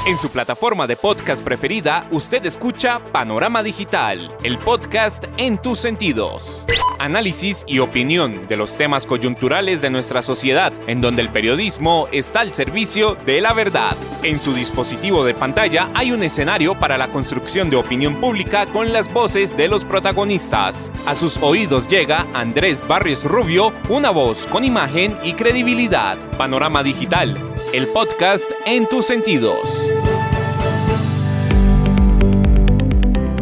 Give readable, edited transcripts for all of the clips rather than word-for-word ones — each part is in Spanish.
En su plataforma de podcast preferida, usted escucha Panorama Digital, el podcast en tus sentidos. Análisis y opinión de los temas coyunturales de nuestra sociedad, en donde el periodismo está al servicio de la verdad. En su dispositivo de pantalla hay un escenario para la construcción de opinión pública con las voces de los protagonistas. A sus oídos llega Andrés Barrios Rubio, una voz con imagen y credibilidad. Panorama Digital, el podcast en tus sentidos.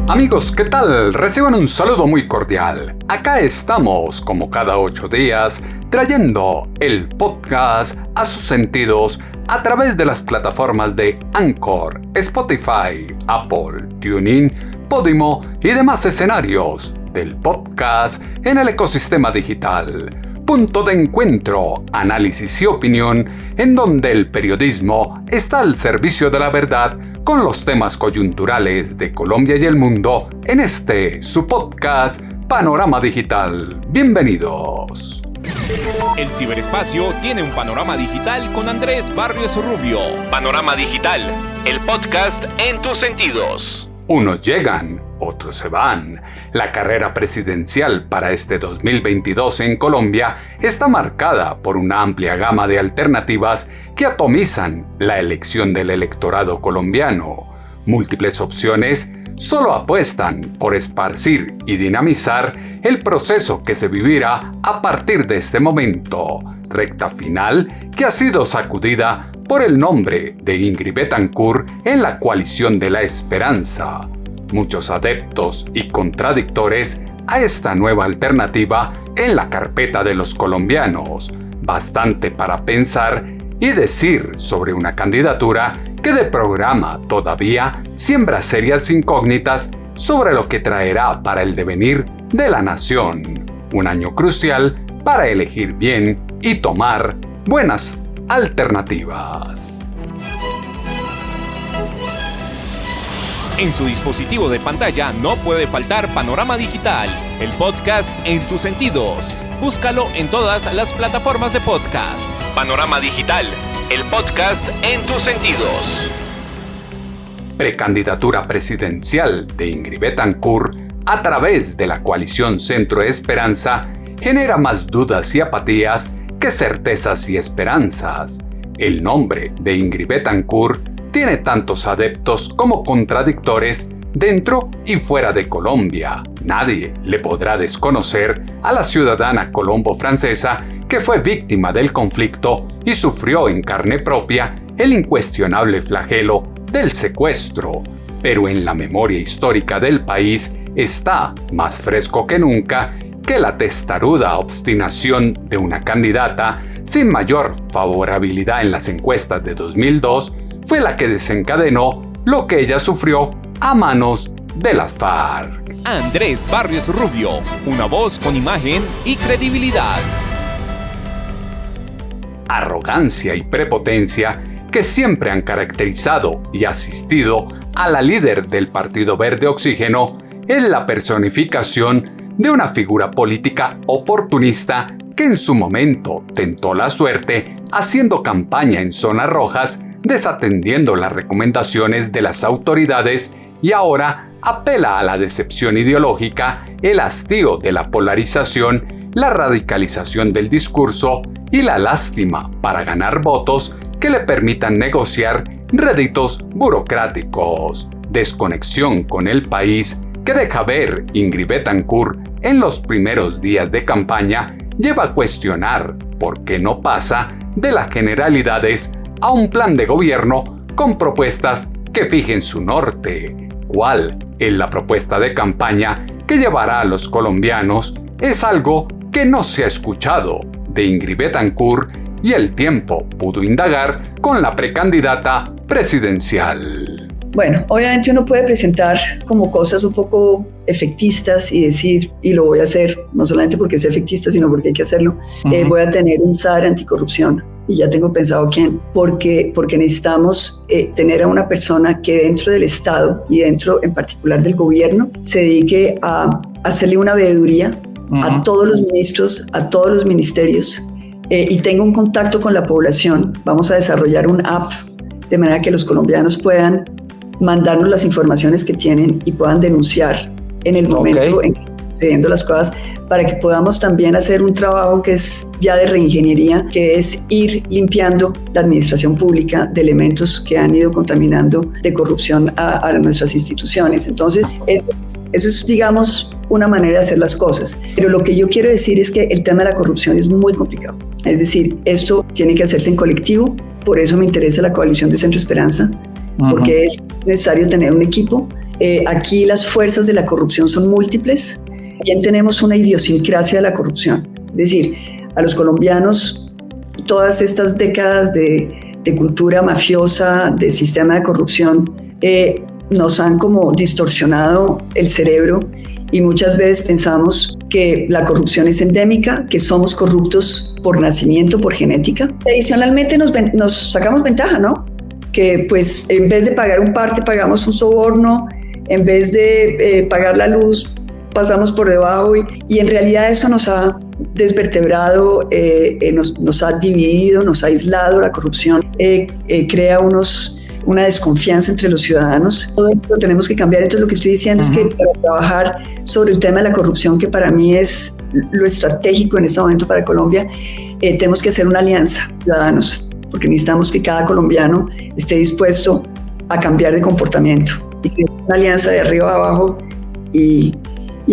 Amigos, ¿qué tal? Reciban un saludo muy cordial. Acá estamos, como cada 8 días, trayendo el podcast a sus sentidos a través de las plataformas de Anchor, Spotify, Apple, TuneIn, Podimo y demás escenarios del podcast en el ecosistema digital. Punto de encuentro, análisis y opinión, en donde el periodismo está al servicio de la verdad con los temas coyunturales de Colombia y el mundo en su podcast Panorama Digital. Bienvenidos. El ciberespacio tiene un panorama digital con Andrés Barrios Rubio. Panorama Digital, el podcast en tus sentidos. Unos llegan, otros se van. La carrera presidencial para este 2022 en Colombia está marcada por una amplia gama de alternativas que atomizan la elección del electorado colombiano. Múltiples opciones solo apuestan por esparcir y dinamizar el proceso que se vivirá a partir de este momento. Recta final que ha sido sacudida por el nombre de Ingrid Betancourt en la coalición de la esperanza. Muchos adeptos y contradictores a esta nueva alternativa en la carpeta de los colombianos. Bastante para pensar y decir sobre una candidatura que de programa todavía siembra serias incógnitas sobre lo que traerá para el devenir de la nación. Un año crucial para elegir bien y tomar buenas alternativas. En su dispositivo de pantalla no puede faltar Panorama Digital, el podcast en tus sentidos. Búscalo en todas las plataformas de podcast. Panorama Digital, el podcast en tus sentidos. Precandidatura presidencial de Ingrid Betancourt a través de la coalición Centro Esperanza genera más dudas y apatías que certezas y esperanzas. El nombre de Ingrid Betancourt tiene tantos adeptos como contradictores dentro y fuera de Colombia. Nadie le podrá desconocer a la ciudadana colombo-francesa que fue víctima del conflicto y sufrió en carne propia el incuestionable flagelo del secuestro. Pero en la memoria histórica del país está más fresco que nunca que la testaruda obstinación de una candidata sin mayor favorabilidad en las encuestas de 2002 fue la que desencadenó lo que ella sufrió a manos de las FARC. Andrés Barrios Rubio, una voz con imagen y credibilidad. Arrogancia y prepotencia que siempre han caracterizado y asistido a la líder del Partido Verde Oxígeno es la personificación de una figura política oportunista que en su momento tentó la suerte haciendo campaña en zonas rojas, desatendiendo las recomendaciones de las autoridades y ahora apela a la decepción ideológica, el hastío de la polarización, la radicalización del discurso y la lástima para ganar votos que le permitan negociar réditos burocráticos. Desconexión con el país que deja ver Ingrid Betancourt en los primeros días de campaña lleva a cuestionar por qué no pasa de las generalidades a un plan de gobierno con propuestas que fijen su norte. ¿Cuál es la propuesta de campaña que llevará a los colombianos? Es algo que no se ha escuchado de Ingrid Betancourt y El Tiempo pudo indagar con la precandidata presidencial. Bueno, obviamente uno puede presentar como cosas un poco efectistas y decir, y lo voy a hacer, no solamente porque es efectista, sino porque hay que hacerlo, voy a tener un SAR anticorrupción. Y ya tengo pensado quién, porque necesitamos tener a una persona que dentro del Estado y dentro en particular del gobierno se dedique a hacerle una veeduría a todos los ministros, a todos los ministerios y tenga un contacto con la población. Vamos a desarrollar un app de manera que los colombianos puedan mandarnos las informaciones que tienen y puedan denunciar en el momento en que están sucediendo las cosas, para que podamos también hacer un trabajo que es ya de reingeniería, que es ir limpiando la administración pública de elementos que han ido contaminando de corrupción a nuestras instituciones. Entonces, eso es, digamos, una manera de hacer las cosas. Pero lo que yo quiero decir es que el tema de la corrupción es muy complicado. Es decir, esto tiene que hacerse en colectivo, por eso me interesa la coalición de Centro Esperanza, porque es necesario tener un equipo. Aquí las fuerzas de la corrupción son múltiples. También tenemos una idiosincrasia de la corrupción. Es decir, a los colombianos, todas estas décadas de cultura mafiosa, de sistema de corrupción, nos han como distorsionado el cerebro y muchas veces pensamos que la corrupción es endémica, que somos corruptos por nacimiento, por genética. Adicionalmente nos sacamos ventaja, ¿no? Que pues en vez de pagar un parte pagamos un soborno, en vez de pagar la luz pasamos por debajo y en realidad eso nos ha desvertebrado, nos ha dividido, nos ha aislado. La corrupción crea una desconfianza entre los ciudadanos. Todo esto lo tenemos que cambiar. Entonces lo que estoy diciendo es que para trabajar sobre el tema de la corrupción, que para mí es lo estratégico en este momento para Colombia, tenemos que hacer una alianza, ciudadanos, porque necesitamos que cada colombiano esté dispuesto a cambiar de comportamiento. Y una alianza de arriba a abajo y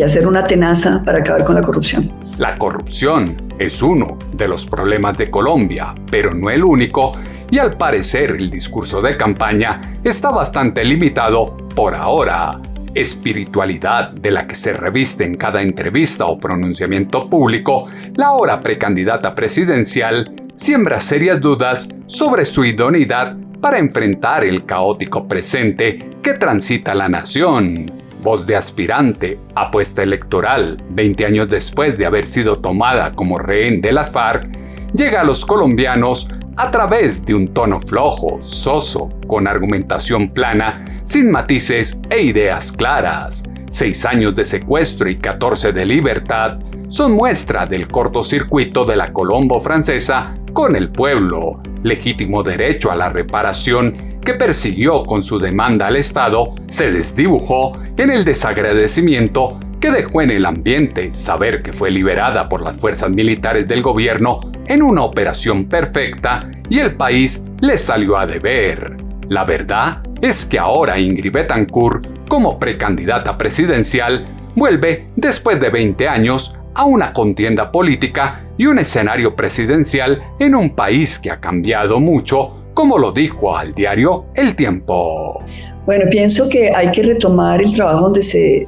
hacer una tenaza para acabar con la corrupción. La corrupción es uno de los problemas de Colombia, pero no el único, y al parecer el discurso de campaña está bastante limitado por ahora. Espiritualidad de la que se reviste en cada entrevista o pronunciamiento público, la ahora precandidata presidencial siembra serias dudas sobre su idoneidad para enfrentar el caótico presente que transita la nación. Voz de aspirante, apuesta electoral, 20 años después de haber sido tomada como rehén de las FARC, llega a los colombianos a través de un tono flojo, soso, con argumentación plana, sin matices e ideas claras. 6 años de secuestro y 14 de libertad son muestra del cortocircuito de la Colombo francesa con el pueblo, legítimo derecho a la reparación que persiguió con su demanda al Estado, se desdibujó en el desagradecimiento que dejó en el ambiente saber que fue liberada por las fuerzas militares del gobierno en una operación perfecta y el país le salió a deber. La verdad es que ahora Ingrid Betancourt, como precandidata presidencial, vuelve después de 20 años a una contienda política y un escenario presidencial en un país que ha cambiado mucho, como lo dijo al diario El Tiempo. Bueno, pienso que hay que retomar el trabajo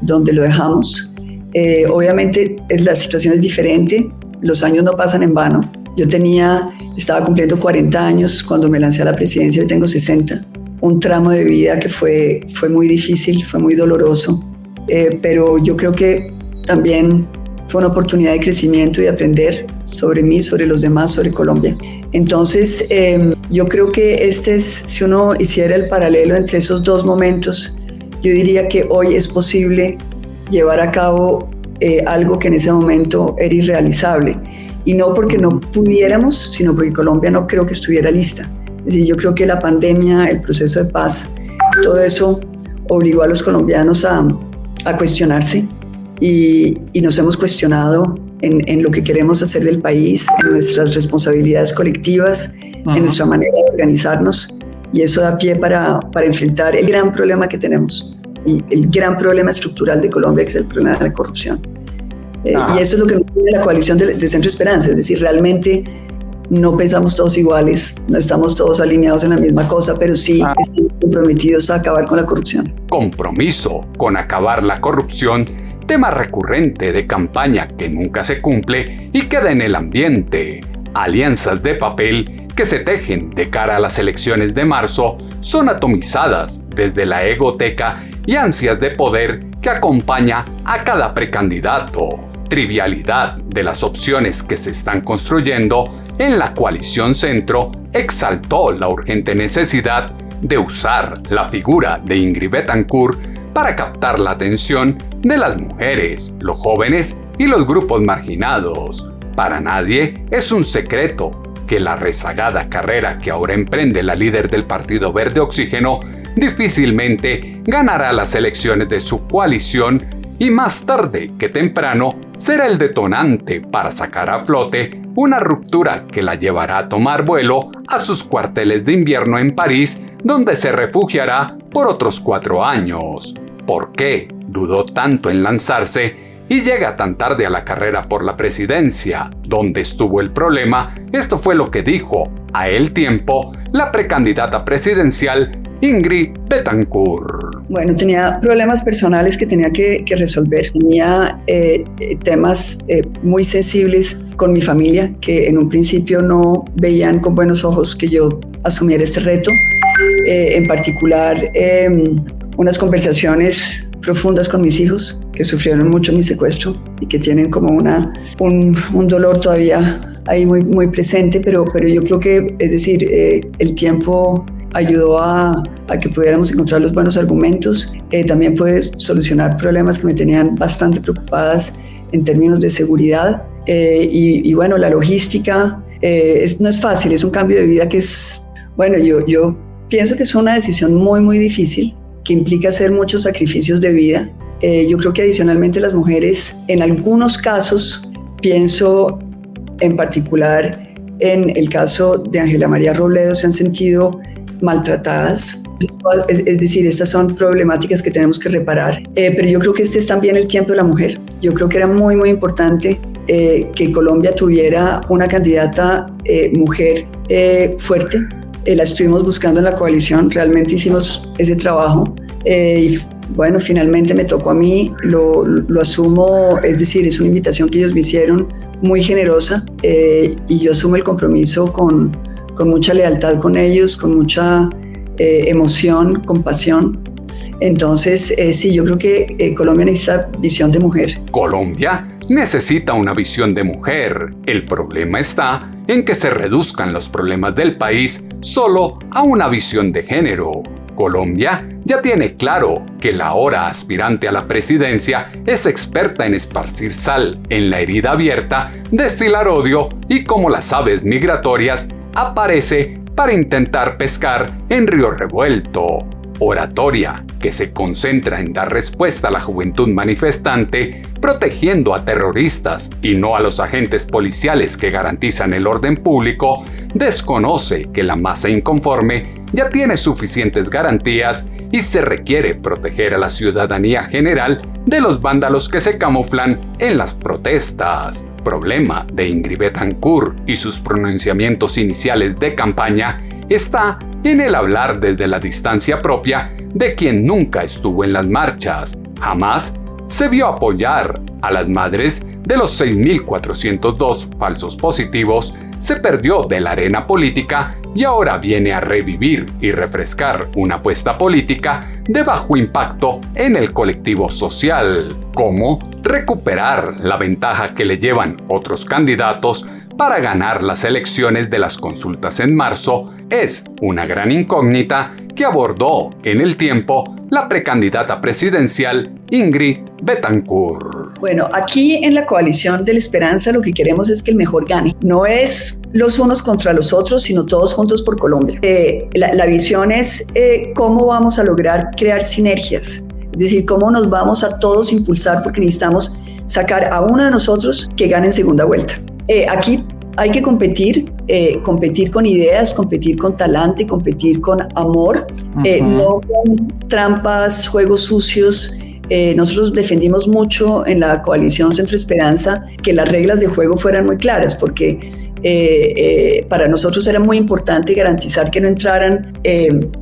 donde lo dejamos. Obviamente la situación es diferente, los años no pasan en vano. Yo estaba cumpliendo 40 años cuando me lancé a la presidencia, hoy tengo 60. Un tramo de vida que fue muy difícil, fue muy doloroso, pero yo creo que también fue una oportunidad de crecimiento y de aprender sobre mí, sobre los demás, sobre Colombia. Entonces, yo creo que si uno hiciera el paralelo entre esos dos momentos, yo diría que hoy es posible llevar a cabo algo que en ese momento era irrealizable. Y no porque no pudiéramos, sino porque Colombia no creo que estuviera lista. Es decir, yo creo que la pandemia, el proceso de paz, todo eso obligó a los colombianos a cuestionarse y nos hemos cuestionado en lo que queremos hacer del país, en nuestras responsabilidades colectivas, en nuestra manera de organizarnos, y eso da pie para enfrentar el gran problema que tenemos, el gran problema estructural de Colombia, que es el problema de la corrupción. Y eso es lo que nos une la coalición de Centro Esperanza, es decir, realmente no pensamos todos iguales, no estamos todos alineados en la misma cosa, pero sí estamos comprometidos a acabar con la corrupción. Compromiso con acabar la corrupción, tema recurrente de campaña que nunca se cumple y queda en el ambiente. Alianzas de papel que se tejen de cara a las elecciones de marzo son atomizadas desde la egoteca y ansias de poder que acompaña a cada precandidato. Trivialidad de las opciones que se están construyendo en la coalición Centro exaltó la urgente necesidad de usar la figura de Ingrid Betancourt para captar la atención de las mujeres, los jóvenes y los grupos marginados. Para nadie es un secreto que la rezagada carrera que ahora emprende la líder del Partido Verde Oxígeno difícilmente ganará las elecciones de su coalición y más tarde que temprano será el detonante para sacar a flote una ruptura que la llevará a tomar vuelo a sus cuarteles de invierno en París, donde se refugiará por otros 4 años. ¿Por qué dudó tanto en lanzarse y llega tan tarde a la carrera por la presidencia? ¿Dónde estuvo el problema? Esto fue lo que dijo a El Tiempo la precandidata presidencial Ingrid Betancourt. Bueno, tenía problemas personales que tenía que resolver. Tenía temas muy sensibles con mi familia, que en un principio no veían con buenos ojos que yo asumiera este reto. En particular, unas conversaciones profundas con mis hijos, que sufrieron mucho mi secuestro y que tienen como un dolor todavía ahí muy, muy presente, pero yo creo que, es decir, el tiempo ayudó a que pudiéramos encontrar los buenos argumentos. También pude solucionar problemas que me tenían bastante preocupadas en términos de seguridad. Y bueno, la logística no es fácil, es un cambio de vida que es, bueno, yo pienso que es una decisión muy, muy difícil, que implica hacer muchos sacrificios de vida. Yo creo que adicionalmente las mujeres, en algunos casos, pienso en particular en el caso de Ángela María Robledo, se han sentido maltratadas. Es decir, estas son problemáticas que tenemos que reparar. Pero yo creo que este es también el tiempo de la mujer. Yo creo que era muy, muy importante que Colombia tuviera una candidata mujer fuerte. La estuvimos buscando en la coalición, realmente hicimos ese trabajo. Y bueno, finalmente me tocó a mí, lo asumo, es decir, es una invitación que ellos me hicieron muy generosa y yo asumo el compromiso con mucha lealtad con ellos, con mucha emoción, compasión. Entonces, sí, yo creo que Colombia necesita visión de mujer. Colombia necesita una visión de mujer. El problema está en que se reduzcan los problemas del país solo a una visión de género. Colombia ya tiene claro que la ahora aspirante a la presidencia es experta en esparcir sal en la herida abierta, destilar odio y, como las aves migratorias, aparece para intentar pescar en río revuelto. Oratoria que se concentra en dar respuesta a la juventud manifestante, protegiendo a terroristas y no a los agentes policiales que garantizan el orden público, desconoce que la masa inconforme ya tiene suficientes garantías y se requiere proteger a la ciudadanía general de los vándalos que se camuflan en las protestas. Problema de Ingrid Betancourt y sus pronunciamientos iniciales de campaña está en el hablar desde la distancia propia de quien nunca estuvo en las marchas. Jamás se vio apoyar a las madres de los 6.402 falsos positivos, se perdió de la arena política y ahora viene a revivir y refrescar una apuesta política de bajo impacto en el colectivo social. ¿Cómo recuperar la ventaja que le llevan otros candidatos para ganar las elecciones de las consultas en marzo? Es una gran incógnita que abordó en El Tiempo la precandidata presidencial Ingrid Betancourt. Bueno, aquí en la coalición de la esperanza lo que queremos es que el mejor gane. No es los unos contra los otros, sino todos juntos por Colombia. La visión es cómo vamos a lograr crear sinergias. Es decir, cómo nos vamos a todos impulsar, porque necesitamos sacar a uno de nosotros que gane en segunda vuelta. Aquí hay que competir con ideas, competir con talante, competir con amor, no con trampas, juegos sucios. Nosotros defendimos mucho en la coalición Centro Esperanza que las reglas de juego fueran muy claras, porque para nosotros era muy importante garantizar que no entraran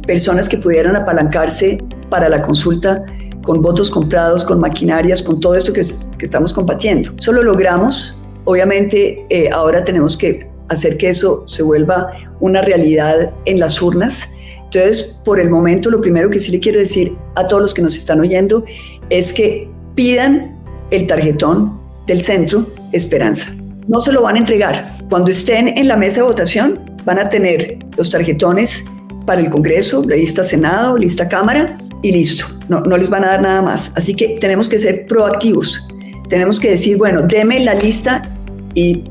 personas que pudieran apalancarse para la consulta con votos comprados, con maquinarias, con todo esto que estamos combatiendo. Eso lo logramos. Obviamente, ahora tenemos que hacer que eso se vuelva una realidad en las urnas. Entonces, por el momento, lo primero que sí le quiero decir a todos los que nos están oyendo es que pidan el tarjetón del Centro Esperanza. No se lo van a entregar. Cuando estén en la mesa de votación, van a tener los tarjetones para el Congreso, la lista Senado, lista Cámara y listo. No les van a dar nada más. Así que tenemos que ser proactivos. Tenemos que decir, bueno, deme la lista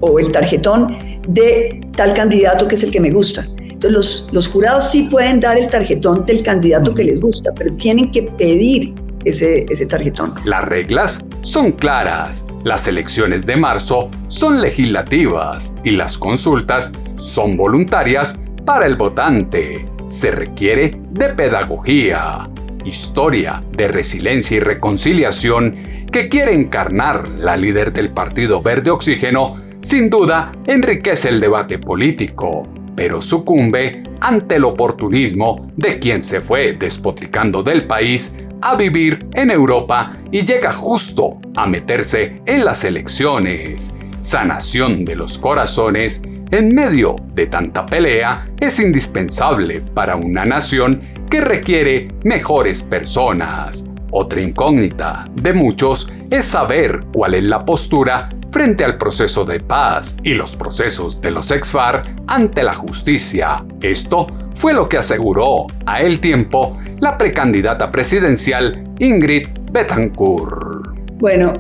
o el tarjetón de tal candidato que es el que me gusta. Entonces los jurados sí pueden dar el tarjetón del candidato que les gusta, pero tienen que pedir ese tarjetón. Las reglas son claras. Las elecciones de marzo son legislativas y las consultas son voluntarias para el votante. Se requiere de pedagogía, historia, de resiliencia y reconciliación que quiere encarnar la líder del Partido Verde Oxígeno. Sin duda enriquece el debate político, pero sucumbe ante el oportunismo de quien se fue despotricando del país a vivir en Europa y llega justo a meterse en las elecciones. Sanación de los corazones en medio de tanta pelea es indispensable para una nación que requiere mejores personas. Otra incógnita de muchos es saber cuál es la postura frente al proceso de paz y los procesos de los ex-FARC ante la justicia. Esto fue lo que aseguró a El Tiempo la precandidata presidencial Ingrid Betancourt. Bueno,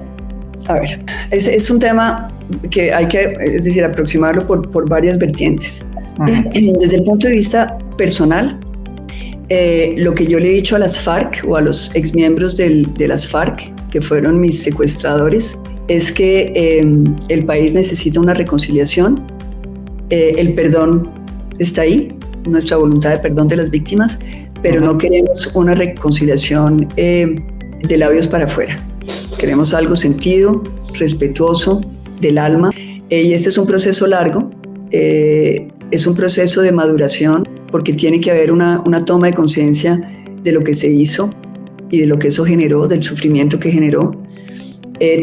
a ver, es un tema que hay que, es decir, aproximarlo por varias vertientes. Desde el punto de vista personal, lo que yo le he dicho a las FARC o a los exmiembros de las FARC, que fueron mis secuestradores, es que el país necesita una reconciliación. El perdón está ahí, nuestra voluntad de perdón de las víctimas, pero no queremos una reconciliación de labios para afuera. Queremos algo sentido, respetuoso, del alma. Y este es un proceso largo, es un proceso de maduración, porque tiene que haber una toma de conciencia de lo que se hizo y de lo que eso generó, del sufrimiento que generó.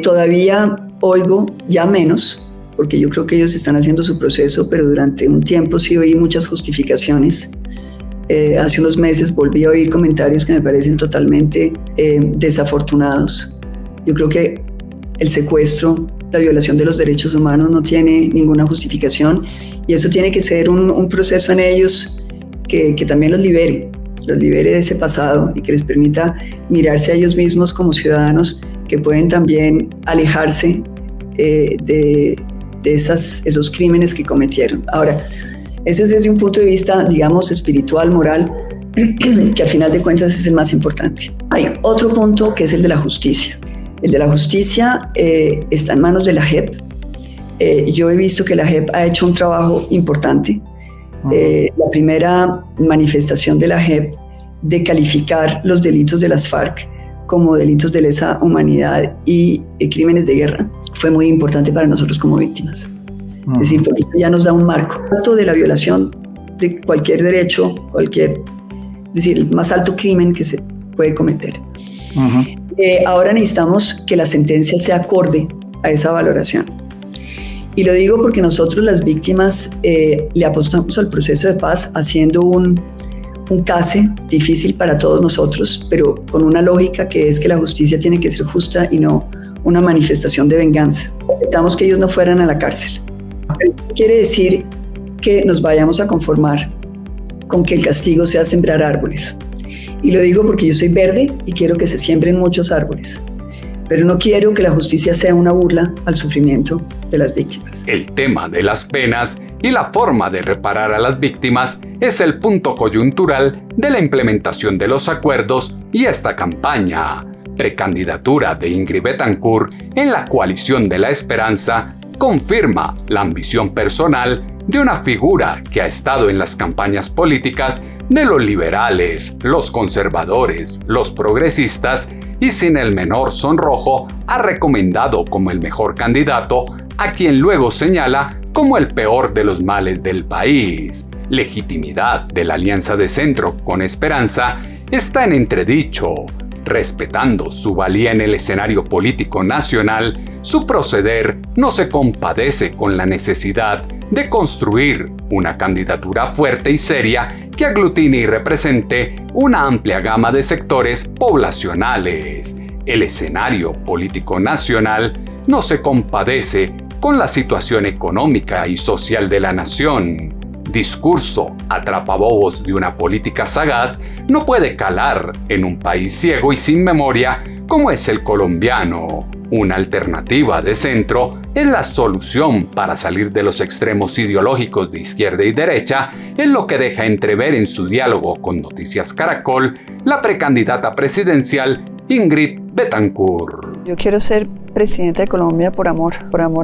Todavía oigo, ya menos, porque yo creo que ellos están haciendo su proceso, pero durante un tiempo sí oí muchas justificaciones. Hace unos meses volví a oír comentarios que me parecen totalmente desafortunados. Yo creo que el secuestro, la violación de los derechos humanos no tiene ninguna justificación, y eso tiene que ser un proceso en ellos que también los libere de ese pasado y que les permita mirarse a ellos mismos como ciudadanos que pueden también alejarse de esos crímenes que cometieron. Ahora, ese es desde un punto de vista, digamos, espiritual, moral, que al final de cuentas es el más importante. Hay otro punto que es el de la justicia. El de la justicia está en manos de la JEP. Yo he visto que la JEP ha hecho un trabajo importante. La primera manifestación de la JEP de calificar los delitos de las FARC como delitos de lesa humanidad y crímenes de guerra fue muy importante para nosotros como víctimas. Es decir, porque eso ya nos da un marco de la violación de cualquier derecho, es decir, el más alto crimen que se puede cometer. Ahora necesitamos que la sentencia sea acorde a esa valoración. Y lo digo porque nosotros las víctimas le apostamos al proceso de paz haciendo un case difícil para todos nosotros, pero con una lógica que es que la justicia tiene que ser justa y no una manifestación de venganza. Intentamos que ellos no fueran a la cárcel. Pero eso quiere decir que nos vayamos a conformar con que el castigo sea sembrar árboles. Y lo digo porque yo soy verde y quiero que se siembren muchos árboles. Pero no quiero que la justicia sea una burla al sufrimiento de las víctimas. El tema de las penas y la forma de reparar a las víctimas es el punto coyuntural de la implementación de los acuerdos y esta campaña. Precandidatura de Ingrid Betancourt en la coalición de la esperanza confirma la ambición personal de una figura que ha estado en las campañas políticas de los liberales, los conservadores, los progresistas y sin el menor sonrojo ha recomendado como el mejor candidato a quien luego señala como el peor de los males del país. Legitimidad de la alianza de centro con Esperanza está en entredicho. Respetando su valía en el escenario político nacional, su proceder no se compadece con la necesidad de construir una candidatura fuerte y seria que aglutine y represente una amplia gama de sectores poblacionales. El escenario político nacional no se compadece con la situación económica y social de la nación. discurso atrapabobos de una política sagaz no puede calar en un país ciego y sin memoria como es el colombiano. Una alternativa de centro es la solución para salir de los extremos ideológicos de izquierda y derecha, es lo que deja entrever en su diálogo con Noticias Caracol la precandidata presidencial Ingrid Betancourt. Yo quiero ser presidenta de Colombia por amor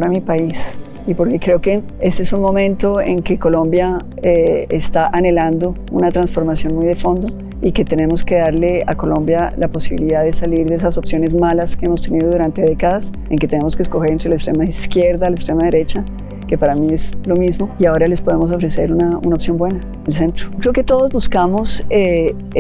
a mi país. Y porque creo que este es un momento en que Colombia está anhelando una transformación muy de fondo y que tenemos que darle a Colombia la posibilidad de salir de esas opciones malas que hemos tenido durante décadas, en que tenemos que escoger entre la extrema izquierda y la extrema derecha, que para mí es lo mismo, y ahora les podemos ofrecer una opción buena, el centro. Creo que todos buscamos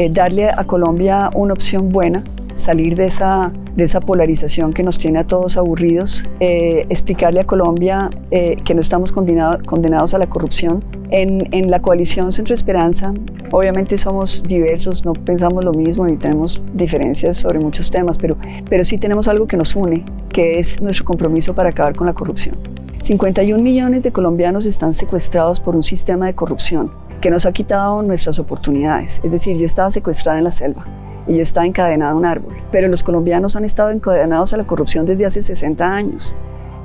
darle a Colombia una opción buena, salir de esa polarización que nos tiene a todos aburridos, explicarle a Colombia que no estamos condenados a la corrupción. En la coalición Centro Esperanza, obviamente somos diversos, no pensamos lo mismo y tenemos diferencias sobre muchos temas, pero sí tenemos algo que nos une, que es nuestro compromiso para acabar con la corrupción. 51 millones de colombianos están secuestrados por un sistema de corrupción que nos ha quitado nuestras oportunidades. Es decir, yo estaba secuestrada en la selva y yo estaba encadenada a un árbol, pero los colombianos han estado encadenados a la corrupción desde hace 60 años,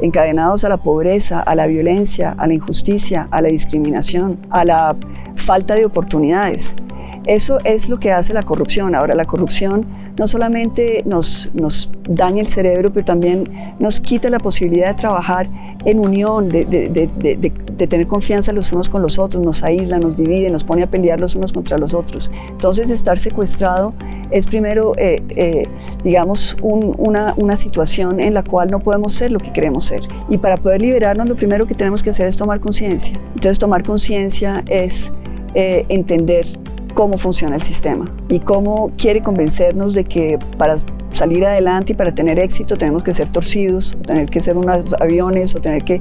encadenados a la pobreza, a la violencia, a la injusticia, a la discriminación, a la falta de oportunidades. Eso es lo que hace la corrupción. Ahora, la corrupción no solamente nos daña el cerebro, pero también nos quita la posibilidad de trabajar en unión, de tener confianza los unos con los otros, nos aísla, nos divide, nos pone a pelear los unos contra los otros. Entonces, estar secuestrado es primero, digamos, una situación en la cual no podemos ser lo que queremos ser. Y para poder liberarnos, lo primero que tenemos que hacer es tomar conciencia. Entonces, tomar conciencia es entender cómo funciona el sistema y cómo quiere convencernos de que para salir adelante y para tener éxito tenemos que ser torcidos, o tener que ser unos aviones, o tener que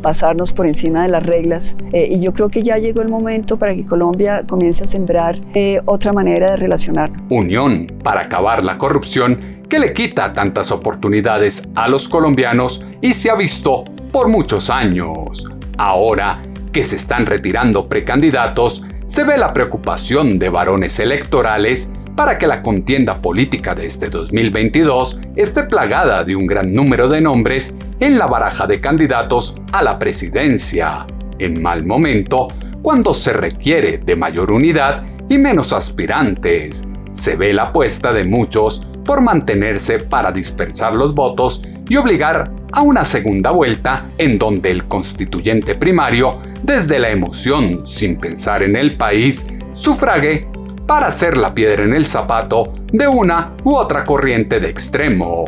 pasarnos por encima de las reglas. Y yo creo que ya llegó el momento para que Colombia comience a sembrar otra manera de relacionar. Unión para acabar la corrupción que le quita tantas oportunidades a los colombianos y se ha visto por muchos años. Ahora que se están retirando precandidatos, se ve la preocupación de varones electorales para que la contienda política de este 2022 esté plagada de un gran número de nombres en la baraja de candidatos a la presidencia, en mal momento, cuando se requiere de mayor unidad y menos aspirantes. Se ve la apuesta de muchos por mantenerse para dispersar los votos y obligar a una segunda vuelta en donde el constituyente primario, desde la emoción, sin pensar en el país, sufrague para ser la piedra en el zapato de una u otra corriente de extremo.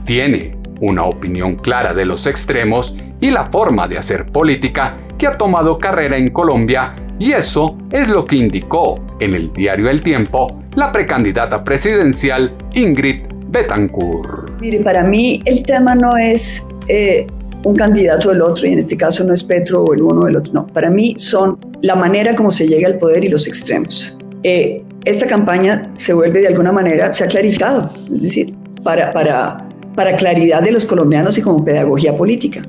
Tiene una opinión clara de los extremos y la forma de hacer política que ha tomado carrera en Colombia, y eso es lo que indicó en el diario El Tiempo la precandidata presidencial Ingrid Betancourt. Mire, para mí el tema no es un candidato o el otro, y en este caso no es Petro o el uno o el otro, no. Para mí son la manera como se llega al poder y los extremos. Esta campaña se vuelve de alguna manera, se ha clarificado, es decir, para claridad de los colombianos y como pedagogía política.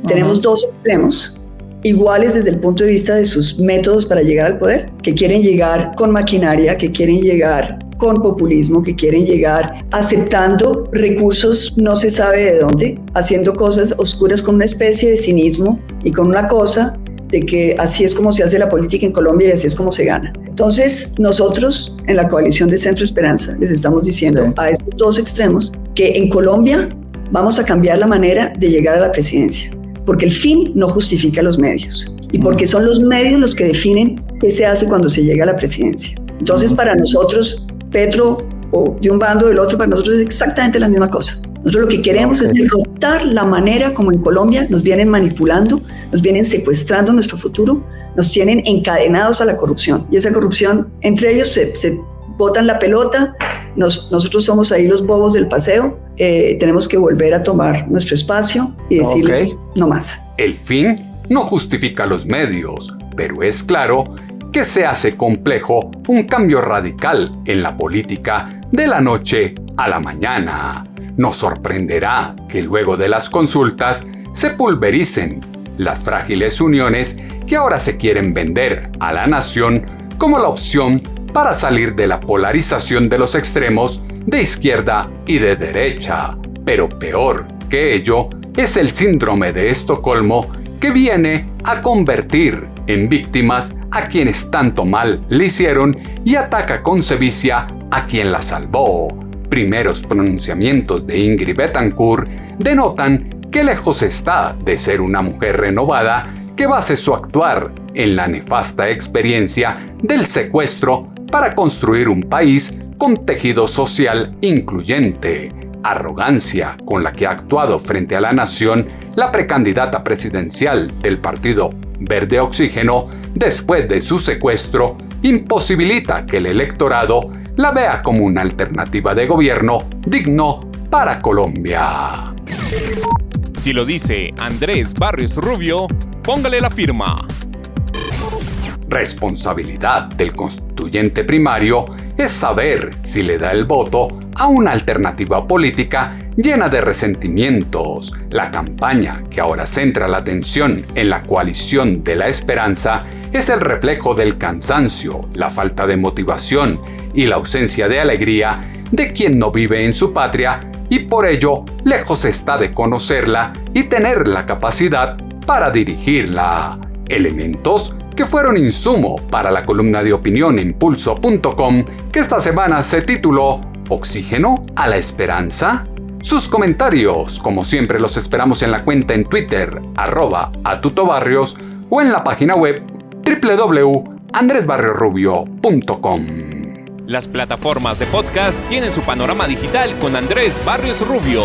Tenemos dos extremos iguales desde el punto de vista de sus métodos para llegar al poder, que quieren llegar con maquinaria, que quieren llegar con populismo, que quieren llegar aceptando recursos no se sabe de dónde, haciendo cosas oscuras con una especie de cinismo y con una cosa de que así es como se hace la política en Colombia y así es como se gana. Entonces, nosotros en la coalición de Centro Esperanza les estamos diciendo a estos dos extremos que en Colombia vamos a cambiar la manera de llegar a la presidencia, porque el fin no justifica los medios y porque son los medios los que definen qué se hace cuando se llega a la presidencia. Entonces, para nosotros, Petro o de un bando o del otro, para nosotros es exactamente la misma cosa. Nosotros lo que queremos es derrotar la manera como en Colombia nos vienen manipulando, nos vienen secuestrando nuestro futuro, nos tienen encadenados a la corrupción. Y esa corrupción, entre ellos se botan la pelota, nosotros somos ahí los bobos del paseo, tenemos que volver a tomar nuestro espacio y decirles no más. El fin no justifica los medios, pero es claro que se hace complejo un cambio radical en la política de la noche a la mañana. Nos sorprenderá que luego de las consultas se pulvericen las frágiles uniones que ahora se quieren vender a la nación como la opción para salir de la polarización de los extremos de izquierda y de derecha. Pero peor que ello es el síndrome de Estocolmo, que viene a convertir en víctimas a quienes tanto mal le hicieron y ataca con sevicia a quien la salvó. Primeros pronunciamientos de Ingrid Betancourt denotan que lejos está de ser una mujer renovada que base su actuar en la nefasta experiencia del secuestro para construir un país con tejido social incluyente. Arrogancia con la que ha actuado frente a la nación la precandidata presidencial del Partido Verde Oxígeno después de su secuestro imposibilita que el electorado la vea como una alternativa de gobierno digno para Colombia. Si lo dice Andrés Barrios Rubio, póngale la firma. Responsabilidad del constituyente primario es saber si le da el voto a una alternativa política llena de resentimientos. La campaña que ahora centra la atención en la coalición de la esperanza es el reflejo del cansancio, la falta de motivación y la ausencia de alegría de quien no vive en su patria y por ello lejos está de conocerla y tener la capacidad para dirigirla. Elementos que fueron insumo para la columna de opinión en Pulso.com, que esta semana se tituló ¿Oxígeno a la esperanza? Sus comentarios, como siempre, los esperamos en la cuenta en Twitter, @atutobarrios, o en la página web www.andresbarriosrubio.com. Las plataformas de podcast tienen su panorama digital con Andrés Barrios Rubio.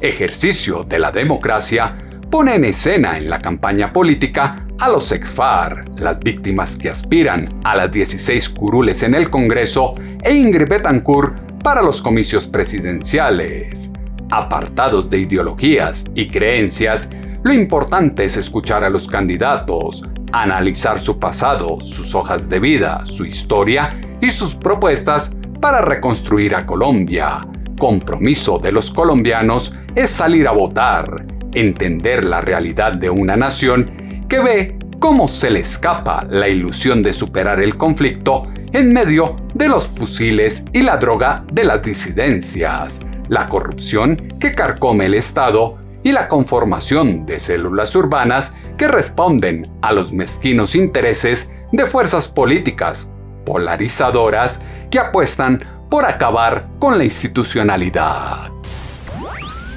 Ejercicio de la democracia pone en escena en la campaña política a los ex-FARC, las víctimas que aspiran a las 16 curules en el Congreso e Ingrid Betancourt para los comicios presidenciales. Apartados de ideologías y creencias, lo importante es escuchar a los candidatos, analizar su pasado, sus hojas de vida, su historia y sus propuestas para reconstruir a Colombia. Compromiso de los colombianos es salir a votar, entender la realidad de una nación que ve cómo se le escapa la ilusión de superar el conflicto en medio de los fusiles y la droga de las disidencias, la corrupción que carcome el Estado y la conformación de células urbanas que responden a los mezquinos intereses de fuerzas políticas polarizadoras que apuestan por acabar con la institucionalidad.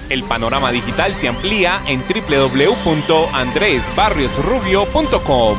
El panorama digital se amplía en www.andresbarriosrubio.com.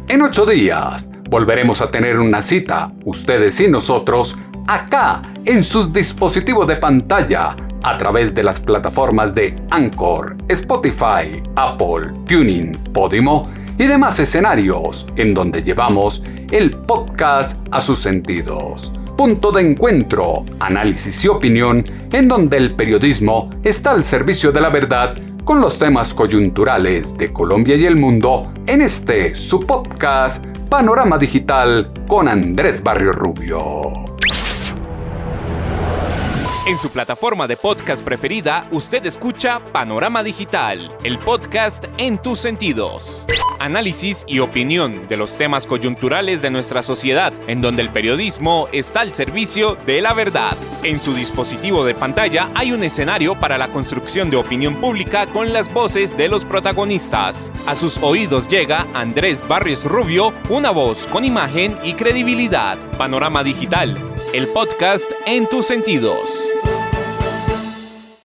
En 8 días volveremos a tener una cita, ustedes y nosotros, acá en sus dispositivos de pantalla, a través de las plataformas de Anchor, Spotify, Apple, TuneIn, Podimo y demás escenarios en donde llevamos el podcast a sus sentidos. Punto de encuentro, análisis y opinión en donde el periodismo está al servicio de la verdad con los temas coyunturales de Colombia y el mundo en este su podcast Panorama Digital con Andrés Barrios Rubio. En su plataforma de podcast preferida, usted escucha Panorama Digital, el podcast en tus sentidos. Análisis y opinión de los temas coyunturales de nuestra sociedad, en donde el periodismo está al servicio de la verdad. En su dispositivo de pantalla hay un escenario para la construcción de opinión pública con las voces de los protagonistas. A sus oídos llega Andrés Barrios Rubio, una voz con imagen y credibilidad. Panorama Digital, el podcast en tus sentidos.